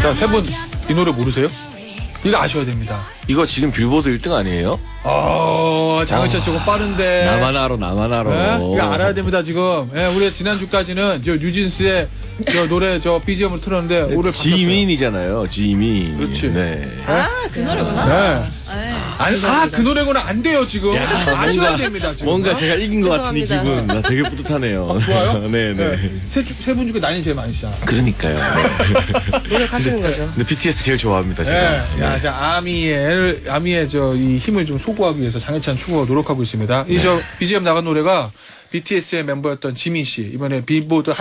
자, 세 분 이 노래 모르세요? 이거 아셔야 됩니다. 이거 지금 빌보드 1등 아니에요? 장현철 조금 빠른데. 나만 알아. 네? 이거 알아야 됩니다 지금. 네, 우리 지난주까지는 저 뉴진스의 저 노래 저 BGM을 틀었는데 오늘 지민이잖아요. 지민. 그렇지. 네. 그 노래구나. 네. 그 노래는 안 돼요 지금. 아셔야 됩니다 지금. 뭔가 제가 이긴 것 같은 이 죄송합니다. 기분. 나 되게 뿌듯하네요. 좋아요? 네네. 세 분 중에 나이 제일 많으시잖아. 그러니까요. 노력하시는 거죠. 근데 BTS 제일 좋아합니다 제가. 네. 야, 자 아미의 저 이 힘을 좀 소구하기 위해서 장해찬 추구가 노력하고 있습니다. 이 저 BGM 나간 노래가 BTS의 멤버였던 지민 씨 이번에 빌보드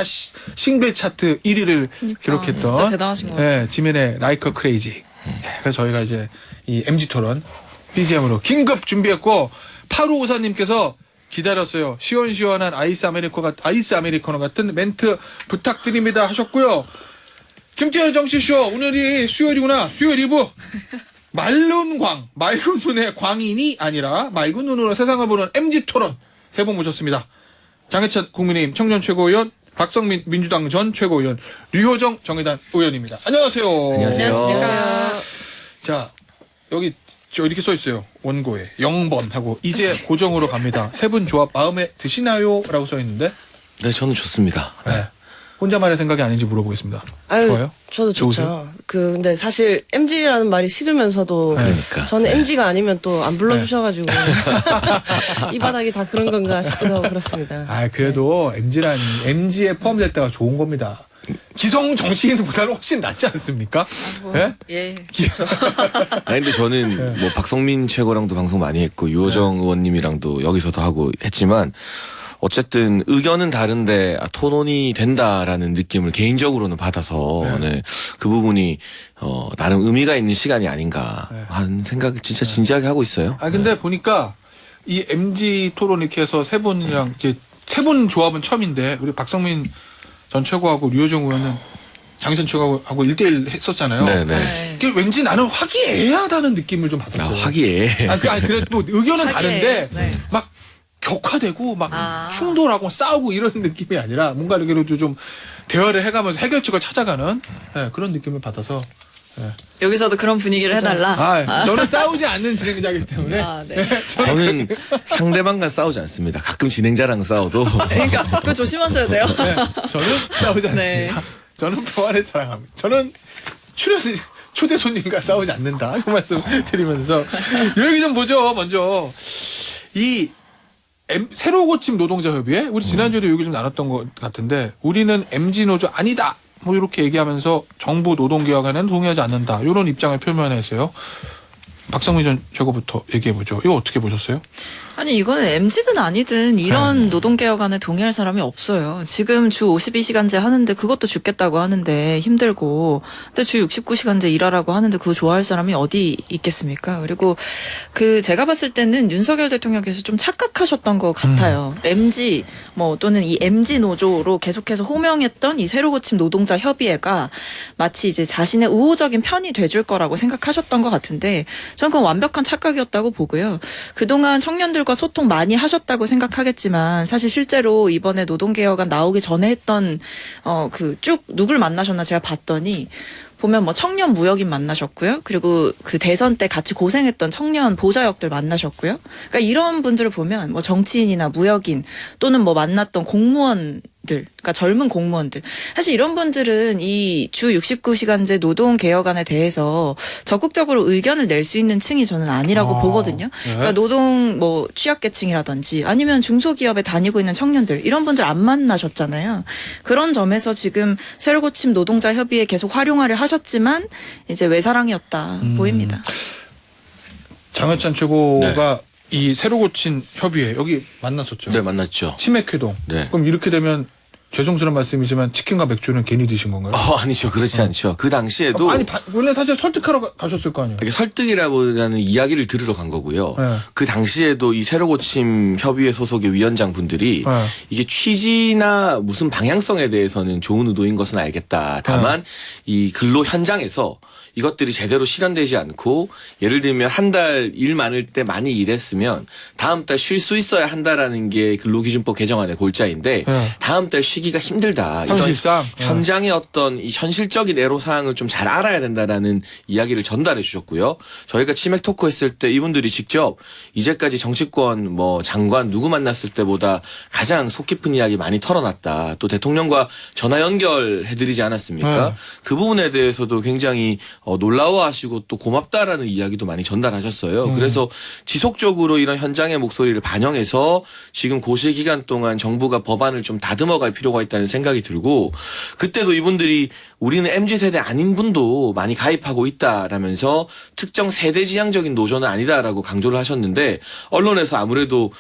싱글 차트 1위를 기록했던 진짜 대단하신 것 같아요. 네, 지민의 Like a Crazy. 그래서 저희가 이제 이 MG 토론 BGM으로 긴급 준비했고 8554님께서 기다렸어요. 시원시원한 아이스 아메리카노 같은 멘트 부탁드립니다 하셨고요. 김태현 정치쇼 오늘이 수요일이구나. 수요일 2부 맑은 눈의 광인이 아니라 맑은 눈으로 세상을 보는 MG 토론 세 분 모셨습니다. 장해찬 국민의힘 청년 최고위원, 박성민 민주당 전 최고위원, 류호정 정의당 의원입니다. 안녕하세요. 안녕하세요. 자, 여기 저 이렇게 써 있어요. 원고에 0번 하고 이제 고정으로 갑니다. 세 분 조합 마음에 드시나요? 라고 써 있는데 네, 저는 좋습니다. 네. 혼자만의 생각이 아닌지 물어보겠습니다. 좋아요? 저도 좋죠. 좋으세요? 근데 사실 MG라는 말이 싫으면서도 그러니까. 저는 MG가 아니면 또 안 불러주셔가지고 이 바닥이 다 그런 건가 싶기도 하고 그렇습니다. 그래도 MG에 포함될 때가 좋은 겁니다. 기성 정치인보다는 훨씬 낫지 않습니까? 예? 예, 그렇죠. 아니 근데 저는 뭐 박성민 최고랑도 방송 많이 했고 유호정 의원님이랑도 여기서도 하고 했지만 어쨌든 의견은 다른데 토론이 된다라는 느낌을 개인적으로는 받아서 네, 그 부분이 나름 의미가 있는 시간이 아닌가 하는 생각을 진짜 진지하게 하고 있어요. 근데 보니까 이 MG 토론 이렇게 해서 세 분이랑 이렇게 세 분 조합은 처음인데 우리 박성민 전 최고하고 류호정 의원은 장희찬 최고하고 1대1 했었잖아요. 네네. 이게 왠지 나는 화기애애하다는 느낌을 좀 받았어요. 화기애. 그래도 의견은 다른데 네. 막 격화되고 막 충돌하고 싸우고 이런 느낌이 아니라 뭔가 이렇게 좀 대화를 해가면서 해결책을 찾아가는 그런 느낌을 받아서 여기서도 그런 분위기를 해달라. 저는 싸우지 않는 진행자이기 때문에 네. 저는 상대방과 싸우지 않습니다. 가끔 진행자랑 싸워도. 그러니까 그거 조심하셔야 돼요. 저는 싸우지 않습니다. 네. 저는 평화를 사랑합니다. 저는 초대 손님과 싸우지 않는다. 그 말씀 드리면서 여기 좀 보죠. 먼저 이 새로 고침 노동자 협의회 우리 지난주에도 여기 좀 나눴던 것 같은데 우리는 MG 노조 아니다. 뭐 이렇게 얘기하면서 정부 노동개혁안에는 동의하지 않는다. 이런 입장을 표명했어요. 박성민 전 최고부터 얘기해보죠. 이거 어떻게 보셨어요? 아니 이거는 MZ든 아니든 이런 노동개혁안에 동의할 사람이 없어요. 지금 주 52시간제 하는데 그것도 죽겠다고 하는데 힘들고 근데 주 69시간제 일하라고 하는데 그거 좋아할 사람이 어디 있겠습니까? 그리고 제가 봤을 때는 윤석열 대통령께서 좀 착각하셨던 것 같아요. MG 또는 이 MG 노조로 계속해서 호명했던 이 새로 고침 노동자 협의회가 마치 이제 자신의 우호적인 편이 돼줄 거라고 생각하셨던 것 같은데 저는 그건 완벽한 착각이었다고 보고요. 그동안 청년들과 소통 많이 하셨다고 생각하겠지만 사실 실제로 이번에 노동개혁안 나오기 전에 했던 쭉 누굴 만나셨나 제가 봤더니 보면 청년 무역인 만나셨고요. 그리고 그 대선 때 같이 고생했던 청년 보좌역들 만나셨고요. 그러니까 이런 분들을 보면 정치인이나 무역인 또는 만났던 공무원들, 그러니까 젊은 공무원들. 사실 이런 분들은 이 주 69시간제 노동개혁안에 대해서 적극적으로 의견을 낼 수 있는 층이 저는 아니라고 보거든요. 그러니까 노동 취약계층이라든지 아니면 중소기업에 다니고 있는 청년들 이런 분들 안 만나셨잖아요. 그런 점에서 지금 새로 고침 노동자 협의회 계속 활용화를 하셨지만 이제 외사랑이었다 보입니다. 장해찬 최고가 이 새로 고친 협의회 여기 만났었죠. 네, 만났죠. 치맥회동. 네. 그럼 이렇게 되면 죄송스러운 말씀이지만 치킨과 맥주는 괜히 드신 건가요? 아니죠. 그렇지 않죠. 그 당시에도 아니 원래 사실 설득하러 가셨을 거 아니에요. 이게 설득이라보다는 이야기를 들으러 간 거고요. 네. 그 당시에도 이 새로고침 협의회 소속의 위원장 분들이 네. 이게 취지나 무슨 방향성에 대해서는 좋은 의도인 것은 알겠다. 다만 이 근로 현장에서 이것들이 제대로 실현되지 않고 예를 들면 한 달 일 많을 때 많이 일했으면 다음 달 쉴 수 있어야 한다라는 게 근로기준법 개정안의 골자인데 네. 다음 달 쉬기가 힘들다. 현실상 이런 현장의 어떤 이 현실적인 애로사항을 좀 잘 알아야 된다라는 이야기를 전달해 주셨고요. 저희가 치맥 토크 했을 때 이분들이 직접 이제까지 정치권 뭐 장관 누구 만났을 때보다 가장 속 깊은 이야기 많이 털어놨다. 또 대통령과 전화 연결해드리지 않았습니까? 네. 그 부분에 대해서도 굉장히 놀라워하시고 또 고맙다라는 이야기도 많이 전달하셨어요. 그래서 지속적으로 이런 현장의 목소리를 반영해서 지금 고시 기간 동안 정부가 법안을 좀 다듬어갈 필요가 있다는 생각이 들고 그때도 이분들이 우리는 MZ세대 아닌 분도 많이 가입하고 있다라면서 특정 세대 지향적인 노조는 아니다라고 강조를 하셨는데 언론에서 아무래도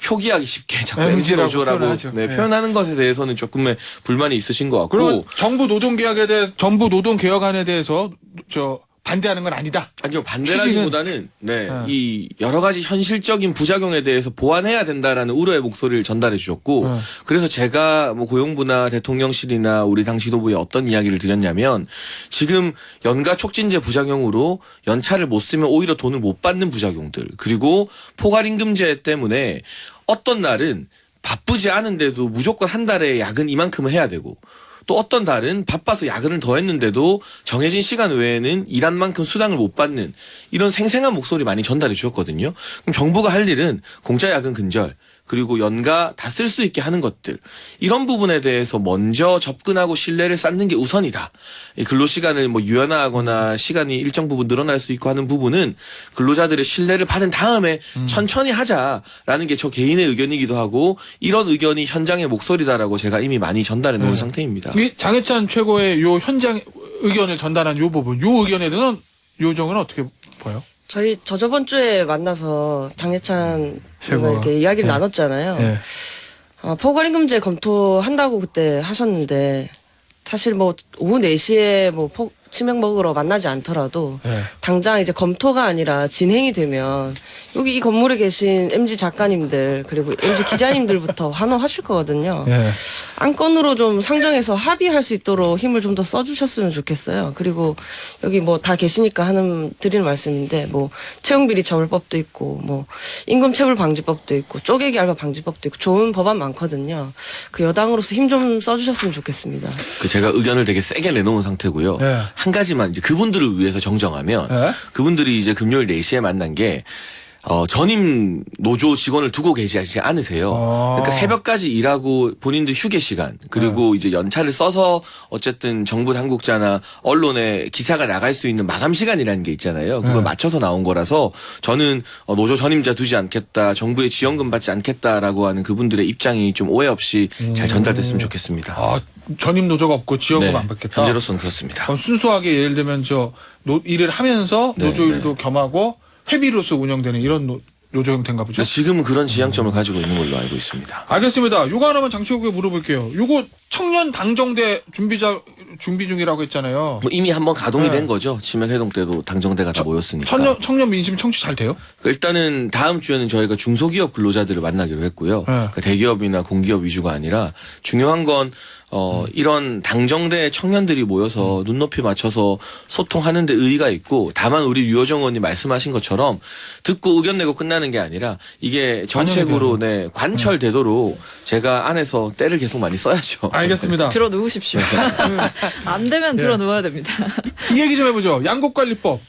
표기하기 쉽게 자꾸 MZ MZ라고 노조라고 표현하죠. 네, 네. 표현하는 것에 대해서는 조금의 불만이 있으신 것 같고 그러면 정부 노동 개혁안에 대해서 저 반대하는 건 아니다. 아니요 반대라기보다는 네, 네. 이 여러 가지 현실적인 부작용에 대해서 보완해야 된다라는 우려의 목소리를 전달해 주셨고 네. 그래서 제가 뭐 고용부나 대통령실이나 우리 당 지도부에 어떤 이야기를 드렸냐면 지금 연가 촉진제 부작용으로 연차를 못 쓰면 오히려 돈을 못 받는 부작용들 그리고 포괄임금제 때문에 어떤 날은 바쁘지 않은데도 무조건 한 달에 야근 이만큼을 해야 되고 또 어떤 달은 바빠서 야근을 더 했는데도 정해진 시간 외에는 일한 만큼 수당을 못 받는 이런 생생한 목소리 많이 전달해 주셨거든요. 그럼 정부가 할 일은 공짜 야근 근절 그리고 연가 다 쓸 수 있게 하는 것들 이런 부분에 대해서 먼저 접근하고 신뢰를 쌓는 게 우선이다. 이 근로시간을 뭐 유연화하거나 시간이 일정 부분 늘어날 수 있고 하는 부분은 근로자들의 신뢰를 받은 다음에 천천히 하자라는 게 저 개인의 의견이기도 하고 이런 의견이 현장의 목소리다라고 제가 이미 많이 전달해 놓은 네. 상태입니다. 이 장해찬 최고의 요 현장 의견을 전달한 요 부분, 요 의견에 대한 요정은 어떻게 봐요? 저 저번 주에 만나서 장해찬 최고가. 이렇게 이야기를 네. 나눴잖아요. 예. 포괄임금제 검토한다고 그때 하셨는데 사실 뭐 오후 4시에 뭐 치맥 먹으러 만나지 않더라도 예. 당장 이제 검토가 아니라 진행이 되면 여기 이 건물에 계신 MZ 작가님들 그리고 MZ 기자님들부터 환호하실 거거든요. 예. 안건으로 좀 상정해서 합의할 수 있도록 힘을 좀 더 써주셨으면 좋겠어요. 그리고 여기 뭐 다 계시니까 드리는 말씀인데 뭐 채용비리 처벌법도 있고 뭐 임금체불 방지법도 있고 쪼개기 알바 방지법도 있고 좋은 법안 많거든요. 그 여당으로서 힘 좀 써주셨으면 좋겠습니다. 그 제가 의견을 되게 세게 내놓은 상태고요. 예. 한 가지만 이제 그분들을 위해서 정정하면 예? 그분들이 이제 금요일 4시에 만난 게 전임 노조 직원을 두고 계시지 않으세요. 그러니까 새벽까지 일하고 본인들 휴게 시간 그리고 이제 연차를 써서 어쨌든 정부 당국자나 언론에 기사가 나갈 수 있는 마감 시간이라는 게 있잖아요. 그걸 맞춰서 나온 거라서 저는 노조 전임자 두지 않겠다, 정부의 지원금 받지 않겠다라고 하는 그분들의 입장이 좀 오해 없이 잘 전달됐으면 좋겠습니다. 아, 전임 노조가 없고 지원금 네, 안 받겠다. 현재로서는 그렇습니다. 그럼 순수하게 예를 들면 일을 하면서 네, 노조 일도 겸하고 회비로서 운영되는 이런 노조 형태인가 보죠. 지금은 그런 지향점을 가지고 있는 걸로 알고 있습니다. 알겠습니다. 요거 하나만 장치국에 물어볼게요. 요거 청년 당정대 준비 중이라고 했잖아요. 뭐 이미 한번 가동이 네. 된 거죠. 치맥 해동때도 당정대가 다 모였으니까. 청년 민심 청취 잘 돼요? 일단은 다음 주에는 저희가 중소기업 근로자들을 만나기로 했고요. 네. 그러니까 대기업이나 공기업 위주가 아니라 중요한 건 이런 당정대 청년들이 모여서 눈높이 맞춰서 소통하는 데 의의가 있고 다만 우리 류호정 의원님 말씀하신 것처럼 듣고 의견 내고 끝나는 게 아니라 이게 정책으로 관철되도록 제가 안에서 때를 계속 많이 써야죠. 알겠습니다. 들어 누우십시오. 안 되면 들어 누워야 됩니다. 이 얘기 좀 해보죠. 양곡관리법.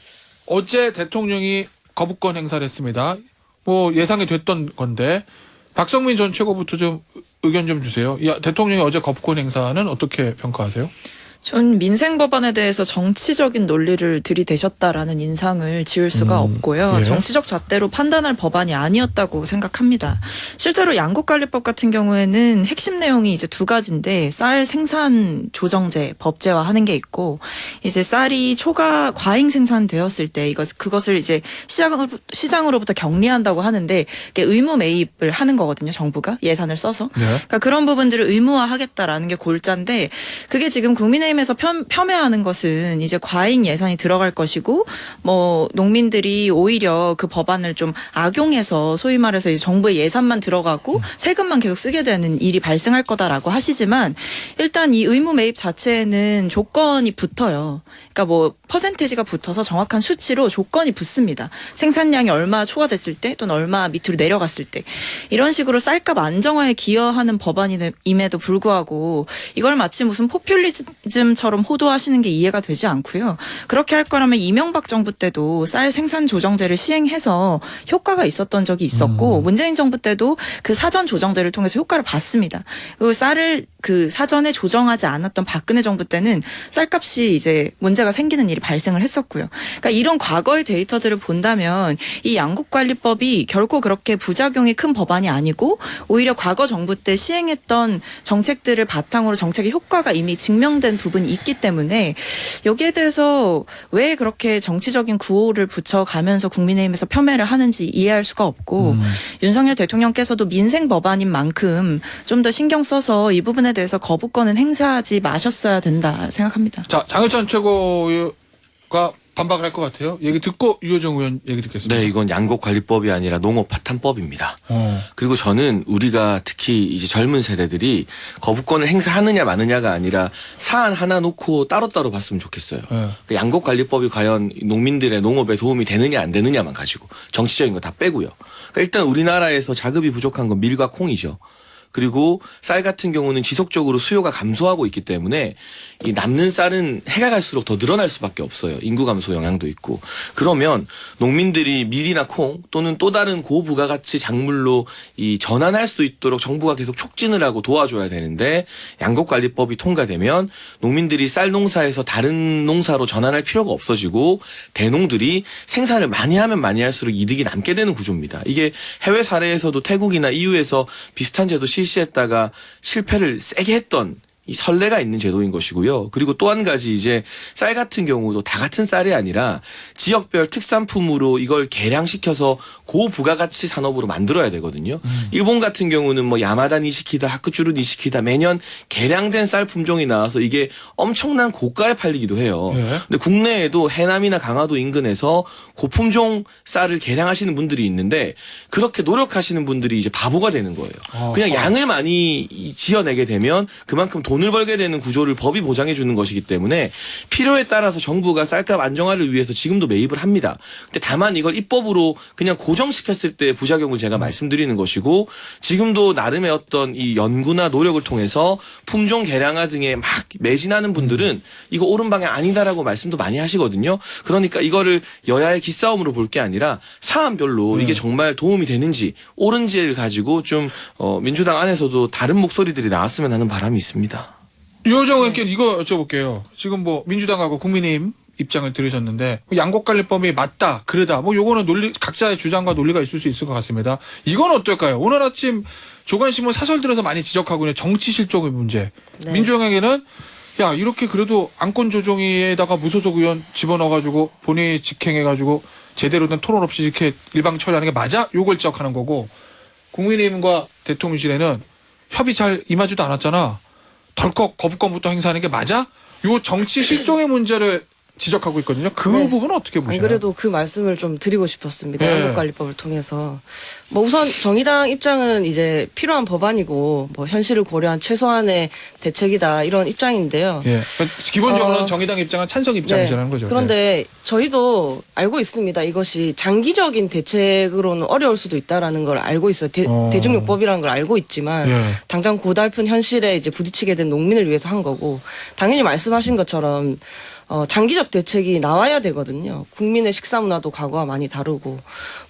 어제 대통령이 거부권 행사를 했습니다. 뭐 예상이 됐던 건데 박성민 전 최고부터 좀 의견 좀 주세요. 대통령이 어제 거부권 행사는 어떻게 평가하세요? 전 민생 법안에 대해서 정치적인 논리를 들이대셨다라는 인상을 지울 수가 없고요. 예. 정치적 잣대로 판단할 법안이 아니었다고 생각합니다. 실제로 양곡관리법 같은 경우에는 핵심 내용이 이제 두 가지인데 쌀 생산 조정제 법제화하는 게 있고 이제 쌀이 초과 과잉 생산되었을 때 그것을 이제 시장으로부터 격리한다고 하는데 이게 의무 매입을 하는 거거든요. 정부가 예산을 써서. 네. 그러니까 그런 부분들을 의무화하겠다라는 게 골자인데 그게 지금 국민의힘에서 폄훼하는 것은 이제 과잉 예산이 들어갈 것이고 뭐 농민들이 오히려 그 법안을 좀 악용해서 소위 말해서 이제 정부의 예산만 들어가고 세금만 계속 쓰게 되는 일이 발생할 거다라고 하시지만 일단 이 의무 매입 자체에는 조건이 붙어요. 그러니까 뭐 퍼센테이지가 붙어서 정확한 수치로 조건이 붙습니다. 생산량이 얼마 초과됐을 때 또는 얼마 밑으로 내려갔을 때 이런 식으로 쌀값 안정화에 기여하는 법안임에도 불구하고 이걸 마치 무슨 포퓰리즘처럼 호도하시는 게 이해가 되지 않고요. 그렇게 할 거라면 이명박 정부 때도 쌀 생산 조정제를 시행해서 효과가 있었던 적이 있었고 문재인 정부 때도 그 사전 조정제를 통해서 효과를 봤습니다. 그리고 쌀을 그 사전에 조정하지 않았던 박근혜 정부 때는 쌀값이 이제 문제가 생기는 일이 발생을 했었고요. 그러니까 이런 과거의 데이터들을 본다면 이 양국관리법이 결코 그렇게 부작용이 큰 법안이 아니고 오히려 과거 정부 때 시행했던 정책들을 바탕으로 정책의 효과가 이미 증명된 부분이 있기 때문에 여기에 대해서 왜 그렇게 정치적인 구호를 붙여가면서 국민의힘에서 폄훼를 하는지 이해할 수가 없고 윤석열 대통령께서도 민생 법안인 만큼 좀 더 신경 써서 이 부분에 대해서 거부권은 행사하지 마셨어야 된다 생각합니다. 자, 장혁찬 최고가 반박을 할 것 같아요. 얘기 듣고 유호정 의원 얘기 듣겠습니다. 네, 이건 양곡관리법이 아니라 농업파탄법입니다. 그리고 저는 우리가 특히 이제 젊은 세대들이 거부권을 행사하느냐 마느냐가 아니라 사안 하나 놓고 따로따로 봤으면 좋겠어요. 네. 그 양곡관리법이 과연 농민들의 농업에 도움이 되느냐 안 되느냐만 가지고 정치적인 거 다 빼고요. 그러니까 일단 우리나라에서 자급이 부족한 건 밀과 콩이죠. 그리고 쌀 같은 경우는 지속적으로 수요가 감소하고 있기 때문에 이 남는 쌀은 해가 갈수록 더 늘어날 수밖에 없어요. 인구 감소 영향도 있고. 그러면 농민들이 밀이나 콩 또는 또 다른 고부가가치 작물로 이 전환할 수 있도록 정부가 계속 촉진을 하고 도와줘야 되는데 양곡관리법이 통과되면 농민들이 쌀 농사에서 다른 농사로 전환할 필요가 없어지고 대농들이 생산을 많이 하면 많이 할수록 이득이 남게 되는 구조입니다. 이게 해외 사례에서도 태국이나 EU에서 비슷한 제도 실시했다가 실패를 세게 했던 이 선례가 있는 제도인 것이고요. 그리고 또 한 가지 이제 쌀 같은 경우도 다 같은 쌀이 아니라 지역별 특산품으로 이걸 개량시켜서 고부가가치 산업으로 만들어야 되거든요. 일본 같은 경우는 뭐 야마다 니시키다, 하쿠쭈루 니시키다 매년 개량된 쌀 품종이 나와서 이게 엄청난 고가에 팔리기도 해요. 네. 근데 국내에도 해남이나 강화도 인근에서 고품종 쌀을 개량하시는 분들이 있는데 그렇게 노력하시는 분들이 이제 바보가 되는 거예요. 그냥 양을 많이 지어내게 되면 그만큼 돈을 벌게 되는 구조를 법이 보장해 주는 것이기 때문에 필요에 따라서 정부가 쌀값 안정화를 위해서 지금도 매입을 합니다. 근데 다만 이걸 입법으로 그냥 고정시켰을 때 부작용을 제가 말씀드리는 것이고 지금도 나름의 어떤 이 연구나 노력을 통해서 품종 개량화 등에 막 매진하는 분들은 이거 옳은 방향 아니다라고 말씀도 많이 하시거든요. 그러니까 이거를 여야의 기싸움으로 볼 게 아니라 사안별로 이게 정말 도움이 되는지 옳은지를 가지고 좀 민주당 안에서도 다른 목소리들이 나왔으면 하는 바람이 있습니다. 유호정 의원께 이거 여쭤볼게요. 지금 뭐 민주당하고 국민의힘 입장을 들으셨는데 양곡관리법이 맞다, 그러다 뭐 요거는 논리 각자의 주장과 논리가 있을 수 있을 것 같습니다. 이건 어떨까요? 오늘 아침 조간신문 사설 들어서 많이 지적하고 있는 정치 실종의 문제. 네. 민주당에게는 야 이렇게 그래도 안건 조정위에다가 무소속 의원 집어넣어가지고 본회의 직행해가지고 제대로 된 토론 없이 이렇게 일방 처리하는 게 맞아? 요걸 지적하는 거고 국민의힘과 대통령실에는 협의 잘 임하지도 않았잖아. 덜컥 거부권부터 행사하는 게 맞아? 요 정치 실종의 문제를 지적하고 있거든요. 그 네. 부분은 어떻게 보시나요? 안 그래도 그 말씀을 좀 드리고 싶었습니다. 네. 양곡관리법을 통해서. 뭐 우선 정의당 입장은 이제 필요한 법안이고 뭐 현실을 고려한 최소한의 대책이다 이런 입장인데요. 예. 그러니까 기본적으로는 정의당 입장은 찬성 입장이라는 거죠. 그런데 저희도 알고 있습니다. 이것이 장기적인 대책으로는 어려울 수도 있다라는 걸 알고 있어요. 대중요법이라는 걸 알고 있지만 예. 당장 고달픈 현실에 이제 부딪히게 된 농민을 위해서 한 거고 당연히 말씀하신 것처럼 장기적 대책이 나와야 되거든요. 국민의 식사 문화도 과거와 많이 다르고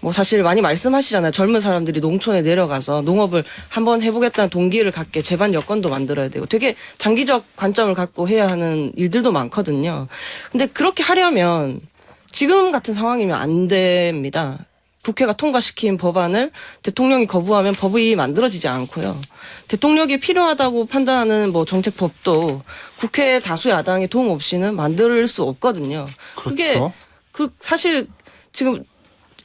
뭐 사실 많이 말씀하시잖아요. 젊은 사람들이 농촌에 내려가서 농업을 한번 해보겠다는 동기를 갖게 제반 여건도 만들어야 되고 되게 장기적 관점을 갖고 해야 하는 일들도 많거든요. 근데 그렇게 하려면 지금 같은 상황이면 안 됩니다. 국회가 통과시킨 법안을 대통령이 거부하면 법이 만들어지지 않고요. 대통령이 필요하다고 판단하는 뭐 정책법도 국회 다수 야당의 도움 없이는 만들 수 없거든요. 그게 사실 지금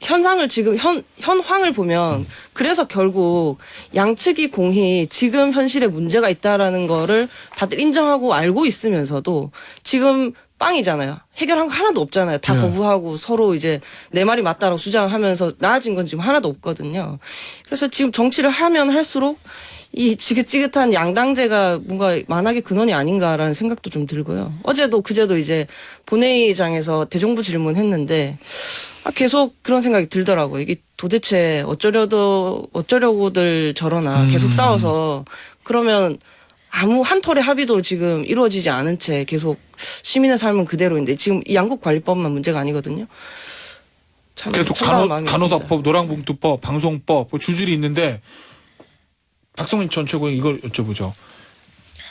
현상을 지금 현황을 보면 그래서 결국 양측이 공히 지금 현실에 문제가 있다라는 거를 다들 인정하고 알고 있으면서도 지금 빵이잖아요. 해결한 거 하나도 없잖아요. 다 거부하고 서로 이제 내 말이 맞다라고 주장하면서 나아진 건 지금 하나도 없거든요. 그래서 지금 정치를 하면 할수록 이 지긋지긋한 양당제가 뭔가 만악의 근원이 아닌가라는 생각도 좀 들고요. 어제도 그제도 이제 본회의장에서 대정부 질문했는데 계속 그런 생각이 들더라고요. 이게 도대체 어쩌려고들 저러나 계속 싸워서 그러면 아무 한 톨의 합의도 지금 이루어지지 않은 채 계속 시민의 삶은 그대로인데 지금 이 양국관리법만 문제가 아니거든요. 참 계속 참담한 마음이 간호사법, 노란봉투법, 방송법 뭐 줄줄이 있는데 박성민 전 최고위원 이걸 여쭤보죠.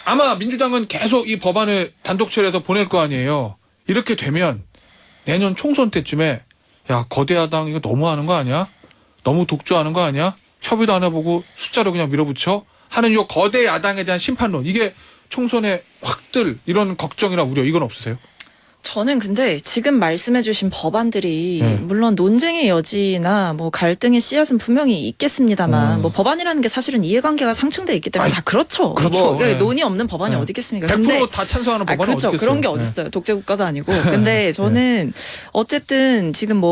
아마 민주당은 계속 이 법안을 단독 처리해서 보낼 거 아니에요. 이렇게 되면 내년 총선 때쯤에 야 거대 야당 이거 너무하는 거 아니야? 너무 독주하는 거 아니야? 협의도 안 해보고 숫자로 그냥 밀어붙여? 하는 요 거대 야당에 대한 심판론 이게 총선에 확 들 이런 걱정이나 우려 이건 없으세요? 저는 근데 지금 말씀해주신 법안들이 물론 논쟁의 여지나 뭐 갈등의 씨앗은 분명히 있겠습니다만 뭐 법안이라는 게 사실은 이해관계가 상충돼 있기 때문에 다 그렇죠. 그렇죠. 뭐 논의 없는 법안이 어디 있겠습니까? 100% 다 찬성하는 법안은 그렇죠. 어디 있겠어요? 그런 게 어디 있어요. 독재국가도 아니고. 근데 저는 어쨌든 지금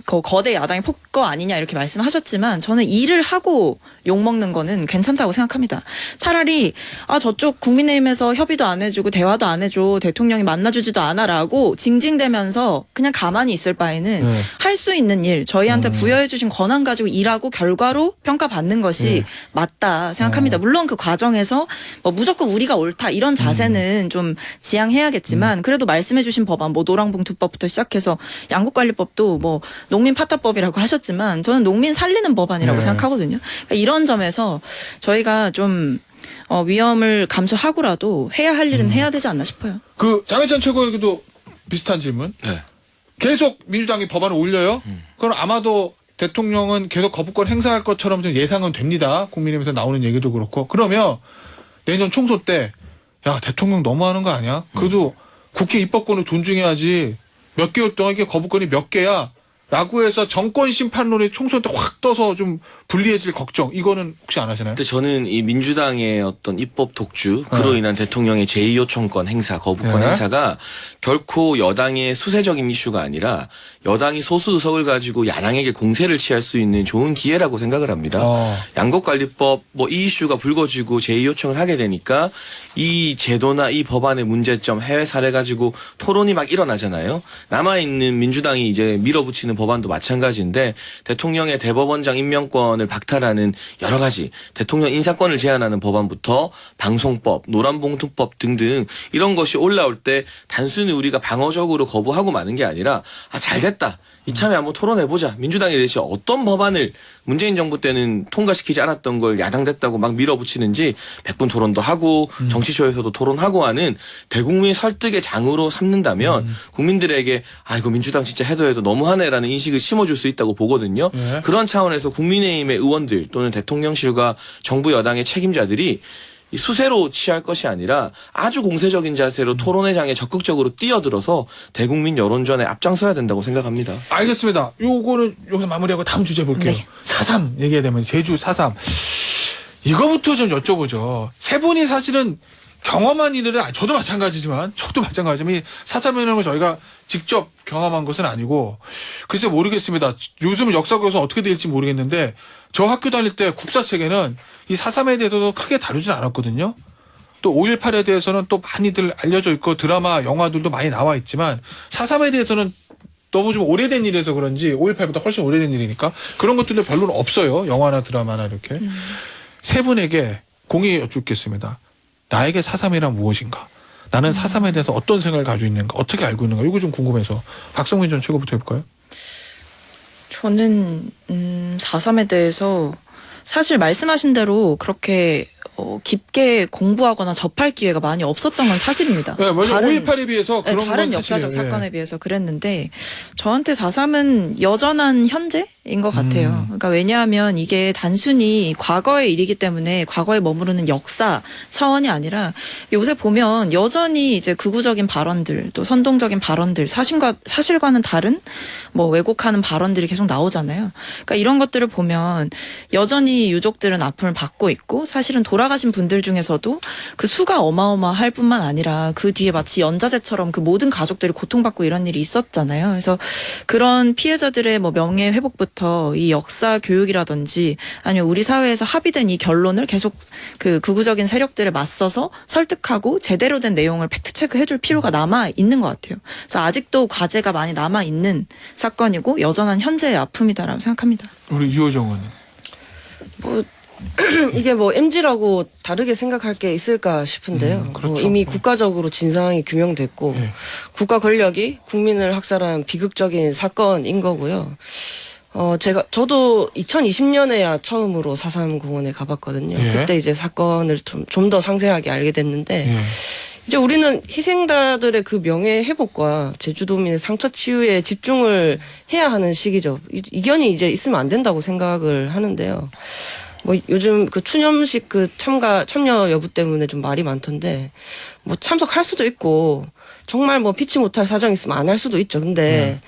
거대 야당의 폭거 아니냐 이렇게 말씀하셨지만 저는 일을 하고 욕먹는 거는 괜찮다고 생각합니다. 차라리 저쪽 국민의힘에서 협의도 안 해주고 대화도 안 해줘 대통령이 만나주지도 않아라고 징징대면서 그냥 가만히 있을 바에는 할 수 있는 일 저희한테 부여해 주신 권한 가지고 일하고 결과로 평가받는 것이 맞다 생각합니다. 물론 그 과정에서 뭐 무조건 우리가 옳다 이런 자세는 좀 지양해야겠지만 그래도 말씀해 주신 법안 뭐 노란봉투법부터 시작해서 양국관리법도 뭐 농민 파타법이라고 하셨지만 저는 농민 살리는 법안이라고 생각하거든요. 그러니까 이런 점에서 저희가 좀 위험을 감수하고라도 해야 할 일은 해야 되지 않나 싶어요. 그 장해찬 최고에게도 비슷한 질문. 네. 계속 민주당이 법안을 올려요. 그럼 아마도 대통령은 계속 거부권 행사할 것처럼 좀 예상은 됩니다. 국민의힘에서 나오는 얘기도 그렇고. 그러면 내년 총선 때 야 대통령 너무하는 거 아니야? 그래도 국회 입법권을 존중해야지. 몇 개월 동안 이게 거부권이 몇 개야? 라고 해서 정권 심판론이 총선 때 확 떠서 좀 불리해질 걱정 이거는 혹시 안 하시나요? 근데 저는 이 민주당의 어떤 입법 독주 그로 인한 대통령의 제2요청권 행사 거부권 행사가 결코 여당의 수세적인 이슈가 아니라 여당이 소수 의석을 가지고 야당에게 공세를 취할 수 있는 좋은 기회라고 생각을 합니다. 양곡관리법 뭐 이 이슈가 불거지고 제2요청을 하게 되니까 이 제도나 이 법안의 문제점 해외 사례 가지고 토론이 막 일어나잖아요. 남아있는 민주당이 이제 밀어붙이는 법안도 마찬가지인데 대통령의 대법원장 임명권을 박탈하는 여러 가지 대통령 인사권을 제한하는 법안부터 방송법, 노란봉투법 등등 이런 것이 올라올 때 단순히 우리가 방어적으로 거부하고 마는 게 아니라 잘됐다. 이참에 한번 토론해보자. 민주당이 대체 어떤 법안을 문재인 정부 때는 통과시키지 않았던 걸 야당 됐다고 막 밀어붙이는지 100분 토론도 하고 정치쇼에서도 토론하고 하는 대국민 설득의 장으로 삼는다면 국민들에게 이거 민주당 진짜 해도 너무하네라는 인식을 심어줄 수 있다고 보거든요. 그런 차원에서 국민의힘의 의원들 또는 대통령실과 정부 여당의 책임자들이 이 수세로 취할 것이 아니라 아주 공세적인 자세로 토론회장에 적극적으로 뛰어들어서 대국민 여론전에 앞장서야 된다고 생각합니다. 알겠습니다. 요거는 여기서 마무리하고 다음 주제 볼게요. 네. 4.3 얘기해야 되면 제주 4.3 이거부터 좀 여쭤보죠. 세 분이 사실은 경험한 일을 저도 마찬가지지만 이 4.3이라는 걸 저희가 직접 경험한 것은 아니고 글쎄 모르겠습니다. 요즘은 역사 교수 어떻게 될지 모르겠는데 저 학교 다닐 때 국사책에는 이 4.3에 대해서도 크게 다루진 않았거든요. 또 5.18에 대해서는 또 많이들 알려져 있고 드라마, 영화들도 많이 나와 있지만 4.3에 대해서는 너무 좀 오래된 일이라서 그런지 5.18보다 훨씬 오래된 일이니까 그런 것들도 별로는 없어요. 영화나 드라마나 이렇게. 세 분에게 공의 여쭙겠습니다. 나에게 4.3이란 무엇인가? 나는 4.3에 대해서 어떤 생각을 가지고 있는가, 어떻게 알고 있는가, 이거 좀 궁금해서 박성민 전 최고부터 해볼까요? 저는 4.3에 대해서 사실 말씀하신 대로 그렇게 깊게 공부하거나 접할 기회가 많이 없었던 건 사실입니다. 네, 먼저 다른- 5.18에 비해서 네, 그런 다른 건 역사적 사실이에요. 사건에 비해서 그랬는데 저한테 4.3은 여전한 현재인 것 같아요. 그러니까 왜냐하면 이게 단순히 과거의 일이기 때문에 과거에 머무르는 역사 차원이 아니라 요새 보면 여전히 이제 극우적인 발언들 또 선동적인 발언들 사실과는 다른 뭐 왜곡하는 발언들이 계속 나오잖아요. 그러니까 이런 것들을 보면 여전히 유족들은 아픔을 받고 있고 사실은 돌아가신 분들 중에서도 그 수가 어마어마할 뿐만 아니라 그 뒤에 마치 연자제처럼 그 모든 가족들이 고통받고 이런 일이 있었잖아요. 그래서 그런 피해자들의 뭐 명예 회복부터 이 역사 교육이라든지 아니면 우리 사회에서 합의된 이 결론을 계속 그 극우적인 세력들에 맞서서 설득하고 제대로 된 내용을 팩트 체크해줄 필요가 남아 있는 것 같아요. 그래서 아직도 과제가 많이 남아 있는 사건이고 여전한 현재의 아픔이다라고 생각합니다. 우리 유호정 의원님. 뭐 이게 뭐 MG라고 다르게 생각할 게 있을까 싶은데요. 그렇죠. 뭐 이미 국가적으로 진상이 규명됐고 예. 국가 권력이 국민을 학살한 비극적인 사건인 거고요. 저도 2020년에야 처음으로 4.3 공원에 가봤거든요. 예. 그때 이제 사건을 좀 더 상세하게 알게 됐는데 예. 이제 우리는 희생자들의 그 명예 회복과 제주도민의 상처 치유에 집중을 해야 하는 시기죠. 이견이 이제 있으면 안 된다고 생각을 하는데요. 뭐 요즘 그 추념식 그 참여 여부 때문에 좀 말이 많던데 뭐 참석할 수도 있고 정말 뭐 피치 못할 사정이 있으면 안 할 수도 있죠. 근데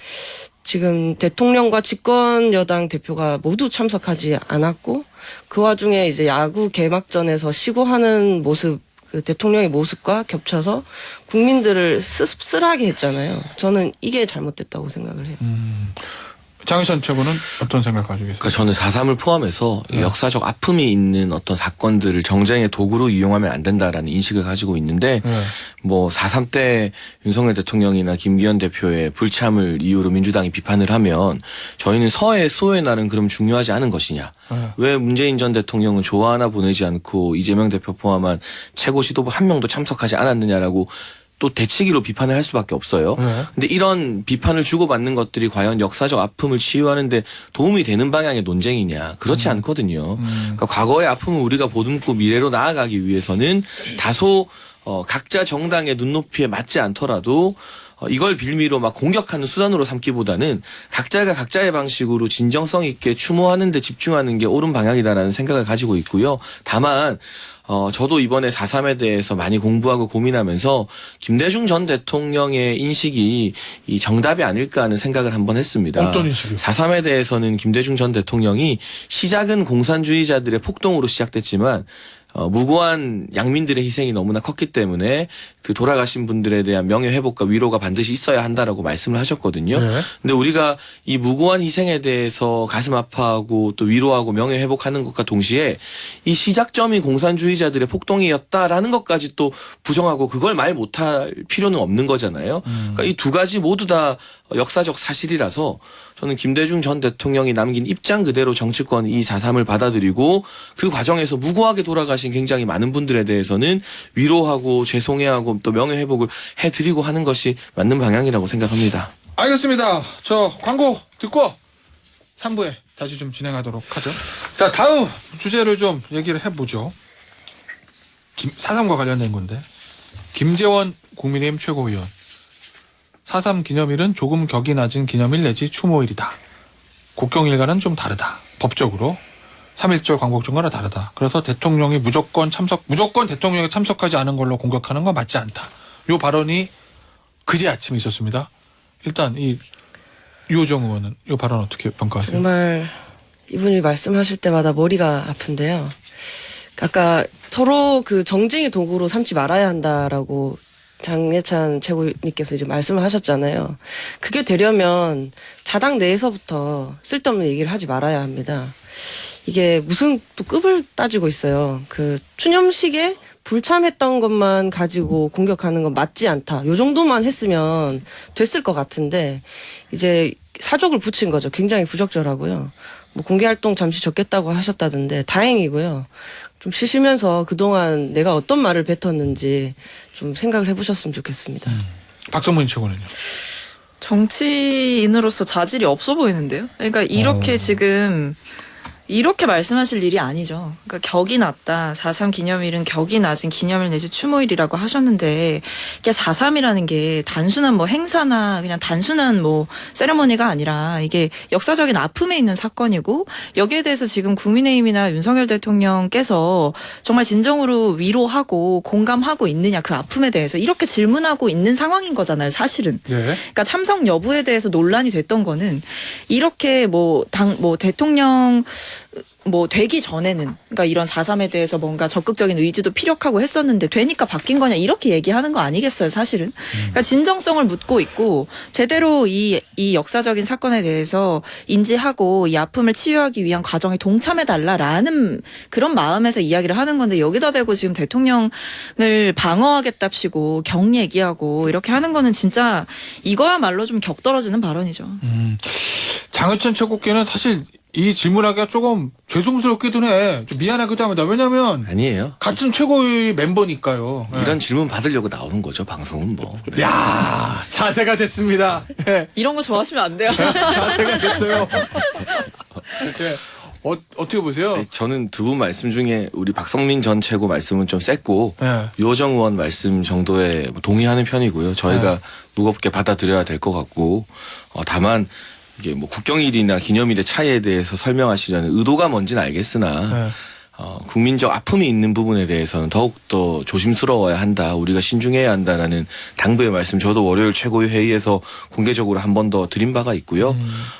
지금 대통령과 집권 여당 대표가 모두 참석하지 않았고 그 와중에 이제 야구 개막전에서 시구하는 모습 그 대통령의 모습과 겹쳐서 국민들을 씁쓸하게 했잖아요. 저는 이게 잘못됐다고 생각을 해요. 장희선 최고는 어떤 생각 가지고 계세요? 그러니까 저는 4.3을 포함해서 역사적 아픔이 있는 어떤 사건들을 정쟁의 도구로 이용하면 안 된다라는 인식을 가지고 있는데 네. 뭐 4.3 때 윤석열 대통령이나 김기현 대표의 불참을 이유로 민주당이 비판을 하면 저희는 서해 수호의 날은 그럼 중요하지 않은 것이냐. 네. 왜 문재인 전 대통령은 조화 하나 보내지 않고 이재명 대표 포함한 최고 지도부 한 명도 참석하지 않았느냐라고 또 대치기로 비판을 할 수밖에 없어요. 네. 근데 이런 비판을 주고받는 것들이 과연 역사적 아픔을 치유하는데 도움이 되는 방향의 논쟁이냐? 그렇지 않거든요. 그러니까 과거의 아픔을 우리가 보듬고 미래로 나아가기 위해서는 다소 각자 정당의 눈높이에 맞지 않더라도 이걸 빌미로 막 공격하는 수단으로 삼기보다는 각자가 각자의 방식으로 진정성 있게 추모하는 데 집중하는 게 옳은 방향이다라는 생각을 가지고 있고요. 다만 저도 이번에 4.3에 대해서 많이 공부하고 고민하면서 김대중 전 대통령의 인식이 이 정답이 아닐까 하는 생각을 한번 했습니다. 어떤 인식이요? 4.3에 대해서는 김대중 전 대통령이 시작은 공산주의자들의 폭동으로 시작됐지만 무고한 양민들의 희생이 너무나 컸기 때문에 그 돌아가신 분들에 대한 명예 회복과 위로가 반드시 있어야 한다라고 말씀을 하셨거든요. 네. 근데 우리가 이 무고한 희생에 대해서 가슴 아파하고 또 위로하고 명예 회복하는 것과 동시에 이 시작점이 공산주의자들의 폭동이었다라는 것까지 또 부정하고 그걸 말 못할 필요는 없는 거잖아요. 그러니까 이 두 가지 모두 다 역사적 사실이라서 저는 김대중 전 대통령이 남긴 입장 그대로 정치권 이 4.3을 받아들이고 그 과정에서 무고하게 돌아가신 굉장히 많은 분들에 대해서는 위로하고 죄송해하고 또 명예 회복을 해드리고 하는 것이 맞는 방향이라고 생각합니다. 알겠습니다. 저 광고 듣고 3부에 다시 좀 진행하도록 하죠. 자, 다음 주제를 좀 얘기를 해보죠. 4.3과 관련된 건데 김재원 국민의힘 최고위원 4.3 기념일은 조금 격이 낮은 기념일 내지 추모일이다. 국경일과는 좀 다르다. 법적으로 3.1절 광복절과는 다르다. 그래서 대통령이 무조건 대통령이 참석하지 않은 걸로 공격하는 건 맞지 않다. 요 발언이 그제 아침에 있었습니다. 일단 이 유호정 의원은 이 발언 어떻게 평가하세요? 정말 이분이 말씀하실 때마다 머리가 아픈데요. 아까 서로 그 정쟁의 도구로 삼지 말아야 한다라고 장예찬 최고님께서 이제 말씀을 하셨잖아요. 그게 되려면 자당 내에서부터 쓸데없는 얘기를 하지 말아야 합니다. 이게 무슨 또 급을 따지고 있어요. 그 추념식에 불참했던 것만 가지고 공격하는 건 맞지 않다. 요 정도만 했으면 됐을 것 같은데 이제 사족을 붙인 거죠. 굉장히 부적절하고요. 뭐 공개 활동 잠시 적겠다고 하셨다던데 다행이고요. 좀 쉬시면서 그동안 내가 어떤 말을 뱉었는지 좀 생각을 해보셨으면 좋겠습니다. 박성문 최고는요. 정치인으로서 자질이 없어 보이는데요. 그러니까 이렇게 지금 이렇게 말씀하실 일이 아니죠. 그러니까 격이 낮다. 4.3 기념일은 격이 낮은 기념일 내지 추모일이라고 하셨는데 이게 4.3이라는 게 단순한 뭐 행사나 그냥 단순한 뭐 세레머니가 아니라 이게 역사적인 아픔에 있는 사건이고 여기에 대해서 지금 국민의힘이나 윤석열 대통령께서 정말 진정으로 위로하고 공감하고 있느냐 그 아픔에 대해서 이렇게 질문하고 있는 상황인 거잖아요. 사실은. 예. 그러니까 참석 여부에 대해서 논란이 됐던 거는 이렇게 뭐 대통령 뭐 되기 전에는 그러니까 이런 4.3에 대해서 뭔가 적극적인 의지도 피력하고 했었는데 되니까 바뀐 거냐 이렇게 얘기하는 거 아니겠어요, 사실은. 그러니까 진정성을 묻고 있고 제대로 이 역사적인 사건에 대해서 인지하고 이 아픔을 치유하기 위한 과정에 동참해달라라는 그런 마음에서 이야기를 하는 건데 여기다 대고 지금 대통령을 방어하겠답시고 경 얘기하고 이렇게 하는 거는 진짜 이거야말로 좀 격 떨어지는 발언이죠. 장해찬 최고께는 사실 이 질문하기가 조금 죄송스럽기도 해. 좀 미안하기도 합니다. 왜냐면 아니에요. 같은 최고의 멤버니까요. 예. 이런 질문 받으려고 나오는 거죠. 방송은 뭐. 네. 야 자세가 됐습니다. 예. 이런 거 좋아하시면 안 돼요. 자세가 됐어요. 예. 어떻게 보세요? 네, 저는 두 분 말씀 중에 우리 박성민 전 최고 말씀은 좀 셌고 예. 유호정 의원 말씀 정도에 동의하는 편이고요. 저희가 무겁게 받아들여야 될 것 같고 다만 이게 뭐 국경일이나 기념일의 차이에 대해서 설명하시려는 의도가 뭔지는 알겠으나 예. 국민적 아픔이 있는 부분에 대해서는 더욱더 조심스러워야 한다. 우리가 신중해야 한다라는 당부의 말씀 저도 월요일 최고위 회의에서 공개적으로 한 번 더 드린 바가 있고요.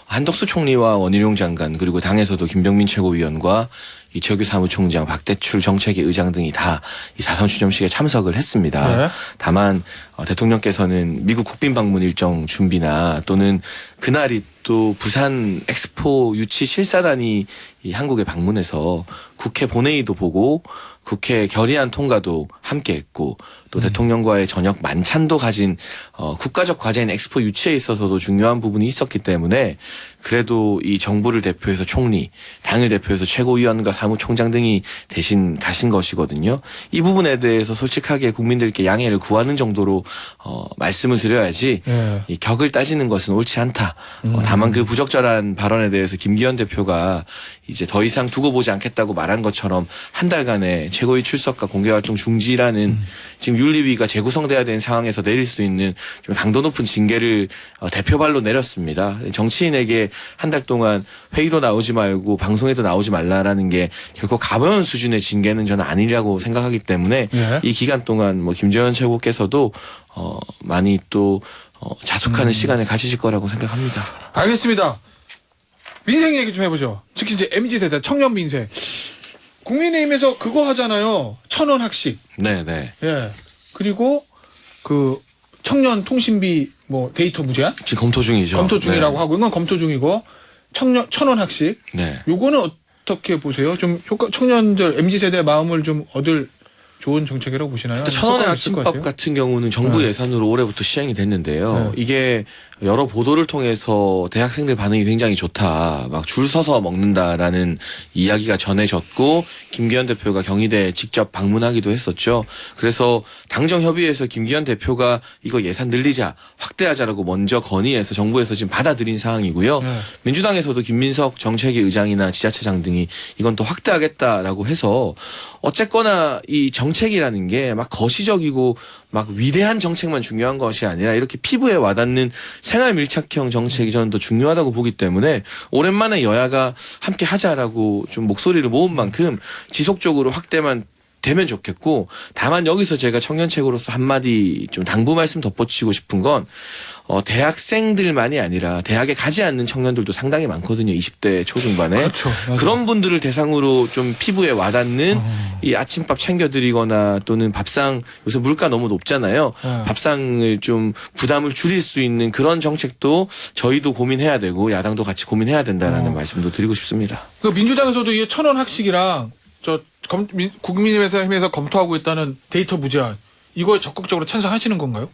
한덕수 총리와 원희룡 장관 그리고 당에서도 김병민 최고위원과 이철규 사무총장, 박대출 정책위 의장 등이 다 이 4.3 추념식에 참석을 했습니다. 네. 다만 대통령께서는 미국 국빈 방문 일정 준비나 또는 그날이 또 부산 엑스포 유치 실사단이 이 한국에 방문해서 국회 본회의도 보고 국회 결의안 통과도 함께 했고 또 대통령과의 저녁 만찬도 가진 국가적 과제인 엑스포 유치에 있어서도 중요한 부분이 있었기 때문에 그래도 이 정부를 대표해서 총리, 당을 대표해서 최고위원과 사무총장 등이 대신 가신 것이거든요. 이 부분에 대해서 솔직하게 국민들께 양해를 구하는 정도로 말씀을 드려야지 예. 이 격을 따지는 것은 옳지 않다. 다만 그 부적절한 발언에 대해서 김기현 대표가 이제 더 이상 두고 보지 않겠다고 말한 것처럼 한 달간의 최고위 출석과 공개활동 중지라는 지금 윤리위가 재구성돼야 되는 상황에서 내릴 수 있는 좀 강도 높은 징계를 대표발로 내렸습니다. 정치인에게 한 달 동안 회의도 나오지 말고 방송에도 나오지 말라라는 게 결코 가벼운 수준의 징계는 저는 아니라고 생각하기 때문에 예. 이 기간 동안 뭐 김재현 최고께서도 많이 또 자숙하는 시간을 가지실 거라고 생각합니다. 알겠습니다. 민생 얘기 좀 해보죠. 특히 이제 MZ세대 청년 민생. 국민의힘에서 그거 하잖아요. 1,000원 학식. 네네. 예. 그리고 그 청년 통신비 뭐 데이터 무제한 지금 검토 중이죠. 검토 중이라고 네. 하고 이건 검토 중이고 1,000원 학식. 네. 요거는 어떻게 보세요? 좀 청년들 MZ세대의 마음을 좀 얻을 좋은 정책이라고 보시나요? 근데 1,000원의 효과가 있을 것 아침밥 같아요? 같은 경우는 정부 네. 예산으로 올해부터 시행이 됐는데요. 네. 이게 여러 보도를 통해서 대학생들 반응이 굉장히 좋다. 막 줄 서서 먹는다라는 이야기가 전해졌고 김기현 대표가 경희대에 직접 방문하기도 했었죠. 그래서 당정협의회에서 김기현 대표가 이거 예산 늘리자 확대하자라고 먼저 건의해서 정부에서 지금 받아들인 상황이고요. 네. 민주당에서도 김민석 정책위 의장이나 지자체장 등이 이건 또 확대하겠다라고 해서 어쨌거나 이 정책이라는 게 막 거시적이고 막 위대한 정책만 중요한 것이 아니라 이렇게 피부에 와닿는 생활 밀착형 정책이 저는 더 중요하다고 보기 때문에 오랜만에 여야가 함께 하자라고 좀 목소리를 모은 만큼 지속적으로 확대만 되면 좋겠고 다만 여기서 제가 청년책으로서 한마디 좀 당부 말씀 덧붙이고 싶은 건 대학생들만이 아니라 대학에 가지 않는 청년들도 상당히 많거든요. 20대 초중반에. 그렇죠. 맞아요. 그런 분들을 대상으로 좀 피부에 와닿는 이 아침밥 챙겨드리거나 또는 밥상 요새 물가 너무 높잖아요. 네. 밥상을 좀 부담을 줄일 수 있는 그런 정책도 저희도 고민해야 되고 야당도 같이 고민해야 된다라는 말씀도 드리고 싶습니다. 그 민주당에서도 이 1,000원 학식이랑 국민의힘에서 검토하고 있다는 데이터 무제한 이거에 적극적으로 찬성하시는 건가요?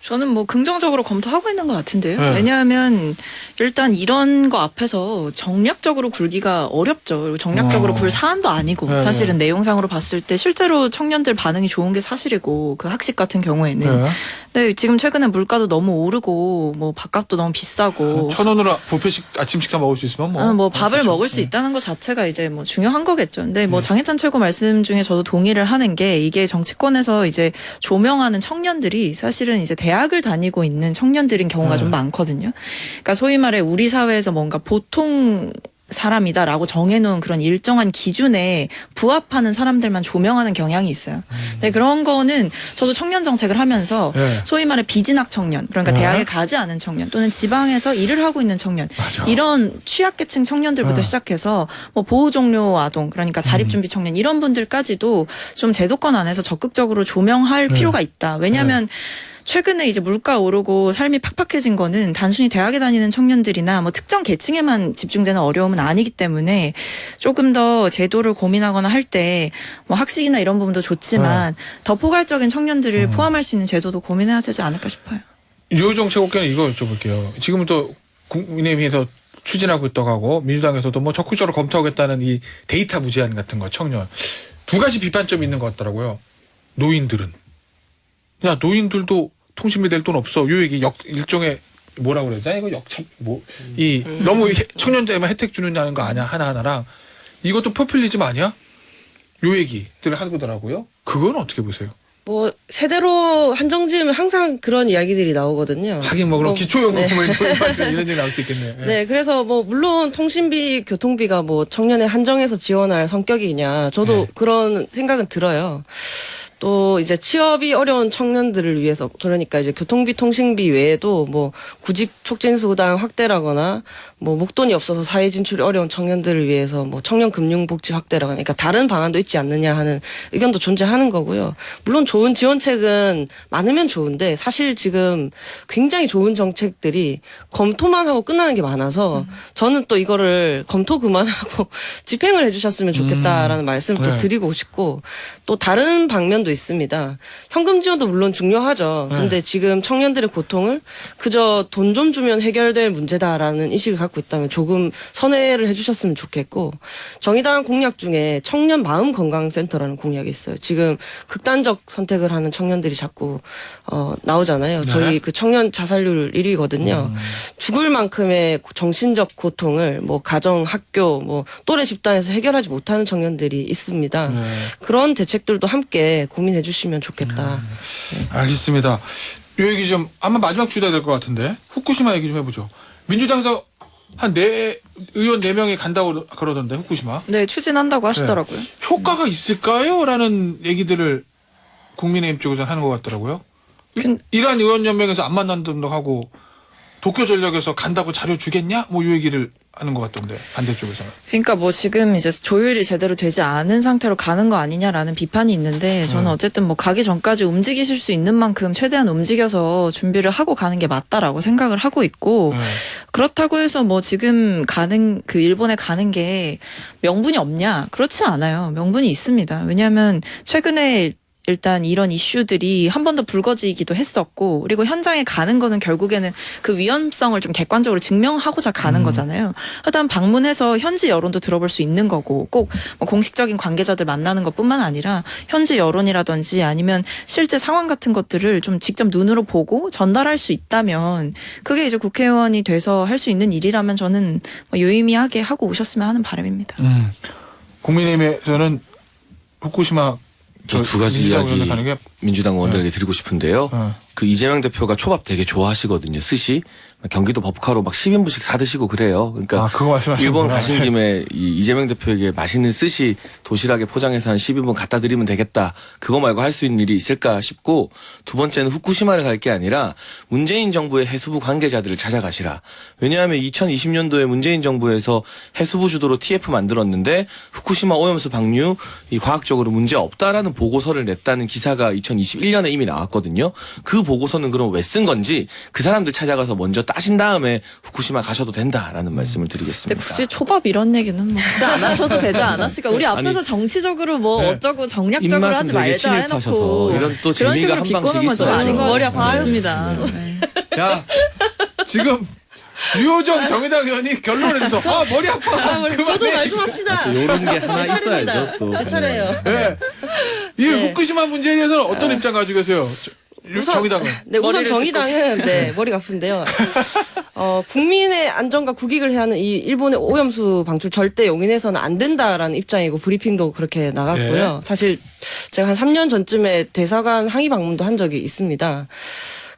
저는 뭐 긍정적으로 검토하고 있는 것 같은데요. 네. 왜냐하면 일단 이런 거 앞에서 정략적으로 굴기가 어렵죠. 그리고 정략적으로 굴 사안도 아니고 네, 사실은 내용상으로 봤을 때 실제로 청년들 반응이 좋은 게 사실이고 그 학식 같은 경우에는. 네. 근데 지금 최근에 물가도 너무 오르고 뭐 밥값도 너무 비싸고 1,000원으로 뷔페식 아침 식사 먹을 수 있으면 뭐 밥을 그렇죠. 먹을 수 네. 있다는 것 자체가 이제 뭐 중요한 거겠죠. 근데 뭐 장혜찬 최고 말씀 중에 저도 동의를 하는 게 이게 정치권에서 이제 조명하는 청년들이 사실은 이제 대학을 다니고 있는 청년들인 경우가 네. 좀 많거든요. 그러니까 소위 말해 우리 사회에서 뭔가 보통 사람이다라고 정해놓은 그런 일정한 기준에 부합하는 사람들만 조명하는 경향이 있어요. 근데 그런 거는 저도 청년 정책을 하면서 네. 소위 말해 비진학 청년, 그러니까 네. 대학에 가지 않은 청년 또는 지방에서 일을 하고 있는 청년 맞아. 이런 취약계층 청년들부터 네. 시작해서 뭐 보호종료 아동 그러니까 자립준비 청년 이런 분들까지도 좀 제도권 안에서 적극적으로 조명할 네. 필요가 있다. 왜냐하면 최근에 이제 물가 오르고 삶이 팍팍해진 거는 단순히 대학에 다니는 청년들이나 뭐 특정 계층에만 집중되는 어려움은 아니기 때문에 조금 더 제도를 고민하거나 할 때 뭐 학식이나 이런 부분도 좋지만 더 포괄적인 청년들을 포함할 수 있는 제도도 고민해야 되지 않을까 싶어요. 유호정 최고께는 이거 여쭤볼게요. 지금 또 국민의힘에서 추진하고 있다고 하고 민주당에서도 뭐 적극적으로 검토하겠다는 이 데이터 무제한 같은 거 청년 두 가지 비판점이 있는 것 같더라고요. 노인들은 야 노인들도 통신비 낼 돈 없어. 요 얘기 일종의 뭐라고 그러자 이거 역참 이 너무 청년들에만 혜택 주느냐는 거 아니야 하나하나랑 이것도 포퓰리즘 아니야? 요 얘기들을 하더라고요. 그건 어떻게 보세요? 뭐 세대로 한정지으면 항상 그런 이야기들이 나오거든요. 하긴 뭐 그럼 뭐, 기초요금을 이런 얘기 나올 수 있겠네요. 네, 그래서 뭐 물론 통신비, 교통비가 뭐 청년에 한정해서 지원할 성격이냐, 저도 네. 그런 생각은 들어요. 또 이제 취업이 어려운 청년들을 위해서 그러니까 이제 교통비, 통신비 외에도 뭐 구직 촉진 수당 확대라거나 뭐 목돈이 없어서 사회 진출이 어려운 청년들을 위해서 뭐 청년 금융 복지 확대라거나 그러니까 다른 방안도 있지 않느냐 하는 의견도 존재하는 거고요. 물론 좋은 지원책은 많으면 좋은데 사실 지금 굉장히 좋은 정책들이 검토만 하고 끝나는 게 많아서 저는 또 이거를 검토 그만하고 집행을 해주셨으면 좋겠다라는 말씀을 또 네. 드리고 싶고 또 다른 방면도 있습니다. 현금 지원도 물론 중요하죠. 네. 근데 지금 청년들의 고통을 그저 돈 좀 주면 해결될 문제다라는 인식을 갖고 있다면 조금 선회를 해주셨으면 좋겠고 정의당 공약 중에 청년 마음건강센터라는 공약이 있어요. 지금 극단적 선택을 하는 청년들이 자꾸 나오잖아요. 네. 저희 그 청년 자살률 1위거든요. 죽을 만큼의 정신적 고통을 뭐 가정, 학교, 뭐 또래 집단에서 해결하지 못하는 청년들이 있습니다. 네. 그런 대책들도 함께 고민해 주시면 좋겠다. 알겠습니다. 요 얘기 좀 아마 마지막 주제가 될 것 같은데 후쿠시마 얘기 좀 해보죠. 민주당에서 한 의원 4명이 간다고 그러던데 후쿠시마. 네, 추진한다고 하시더라고요. 효과가 있을까요? 라는 얘기들을 국민의힘 쪽에서 하는 것 같더라고요. 이란 의원연맹에서 안 만난다고 하고 도쿄전력에서 간다고 자료 주겠냐? 뭐 이 얘기를 하는 것 같던데 반대쪽에서는. 그러니까 뭐 지금 이제 조율이 제대로 되지 않은 상태로 가는 거 아니냐라는 비판이 있는데 저는 어쨌든 뭐 가기 전까지 움직이실 수 있는 만큼 최대한 움직여서 준비를 하고 가는 게 맞다라고 생각을 하고 있고 네. 그렇다고 해서 뭐 지금 가는 그 일본에 가는 게 명분이 없냐? 그렇지 않아요. 명분이 있습니다. 왜냐하면 최근에 일단 이런 이슈들이 한 번 더 불거지기도 했었고 그리고 현장에 가는 거는 결국에는 그 위험성을 좀 객관적으로 증명하고자 가는 거잖아요. 일단 방문해서 현지 여론도 들어볼 수 있는 거고 꼭뭐 공식적인 관계자들 만나는 것뿐만 아니라 현지 여론이라든지 아니면 실제 상황 같은 것들을 좀 직접 눈으로 보고 전달할 수 있다면 그게 이제 국회의원이 돼서 할 수 있는 일이라면 저는 뭐 유의미하게 하고 오셨으면 하는 바람입니다. 국민의힘에서는 후쿠시마 저 두 가지 이야기 가는 게 민주당 의원들에게 드리고 싶은데요. 그 이재명 대표가 초밥 되게 좋아하시거든요. 스시. 경기도 법카로 막 10인분씩 사드시고 그래요. 그러니까 그거 말씀하시는 일본 가신 김에 이재명 대표에게 맛있는 스시 도시락에 포장해서 한 10인분 갖다 드리면 되겠다. 그거 말고 할 수 있는 일이 있을까 싶고 두 번째는 후쿠시마를 갈 게 아니라 문재인 정부의 해수부 관계자들을 찾아가시라. 왜냐하면 2020년도에 문재인 정부에서 해수부 주도로 TF 만들었는데 후쿠시마 오염수 방류 이 과학적으로 문제 없다라는 보고서를 냈다는 기사가 2021년에 이미 나왔거든요. 그 보고서는 그럼 왜 쓴 건지 그 사람들 찾아가서 먼저 따신 다음에 후쿠시마 가셔도 된다라는 말씀을 근데 드리겠습니다. 굳이 초밥 이런 얘기는 뭐 굳이 안 하셔도 되지 않았을까? 우리 앞에서 아니, 정치적으로 뭐 네. 어쩌고 정략적으로 입맛은 하지 되게 말자 친일파셔서 해놓고 이런 또 그런 재미가 식으로 한 비꼬는 방씩 건 좀 있어요. 아닌 것 머리 같습니다. 아파요? 맞습니다. 네. 야, 지금 유호정 정의당 의원이 결론에서 아 머리 아파. 저도 말 좀 합시다. 이런 게 하나 제 차례입니다. 있어야죠. 또 제 차례예요. 네. 이 네. 후쿠시마 문제에 대해서는 어떤 입장 가지고 계세요? 정의당은. 네, 우선 머리를 정의당은 네, 머리가 아픈데요. 국민의 안전과 국익을 해야 하는 이 일본의 오염수 방출 절대 용인해서는 안 된다라는 입장이고 브리핑도 그렇게 나갔고요. 네. 사실 제가 한 3년 전쯤에 대사관 항의 방문도 한 적이 있습니다.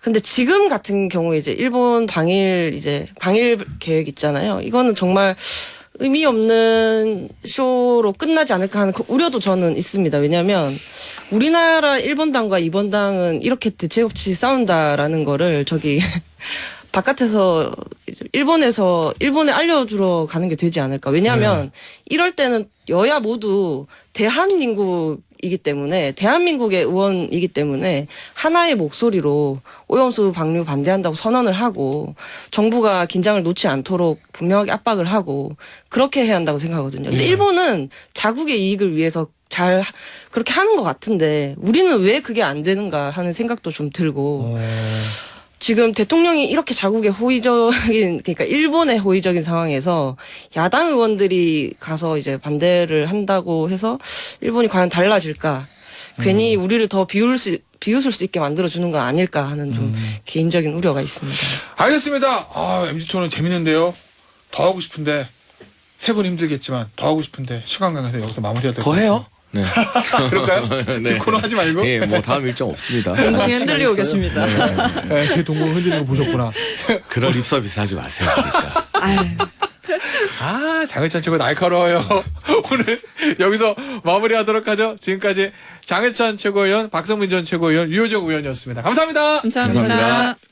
근데 지금 같은 경우에 이제 일본 방일 계획 있잖아요. 이거는 정말 의미 없는 쇼로 끝나지 않을까 하는 그 우려도 저는 있습니다. 왜냐하면 우리나라 1번당과 2번당은 이렇게 대체 없이 싸운다라는 거를 저기 바깥에서 일본에 알려주러 가는 게 되지 않을까. 왜냐하면 이럴 때는 여야 모두 대한민국이기 때문에 대한민국의 의원이기 때문에 하나의 목소리로 오염수 방류 반대한다고 선언을 하고 정부가 긴장을 놓지 않도록 분명하게 압박을 하고 그렇게 해야 한다고 생각하거든요. 근데 예. 일본은 자국의 이익을 위해서 잘 그렇게 하는 것 같은데 우리는 왜 그게 안 되는가 하는 생각도 좀 들고 지금 대통령이 이렇게 자국의 호의적인, 그러니까 일본의 호의적인 상황에서 야당 의원들이 가서 이제 반대를 한다고 해서 일본이 과연 달라질까? 괜히 우리를 더 비웃을 수 있게 만들어주는 건 아닐까 하는 좀 개인적인 우려가 있습니다. 알겠습니다. MG토론 재밌는데요. 더 하고 싶은데 세 분 힘들겠지만 더 하고 싶은데 시간 관계에서 여기서 마무리해야 될 것 더 해요? 네. 그럴까요? 네. 코너 하지 말고. 예, 뭐 다음 일정 없습니다. 동공이 흔들리고 계십니다. 네, 제 동공 흔들리는 거 보셨구나. 그런 립 서비스 하지 마세요. 그러니까. 아유. 장해찬 최고 날카로워요. 오늘 여기서 마무리하도록 하죠. 지금까지 장해찬 최고위원, 박성민 전 최고위원, 유호정 의원이었습니다. 감사합니다. 감사합니다. 감사합니다.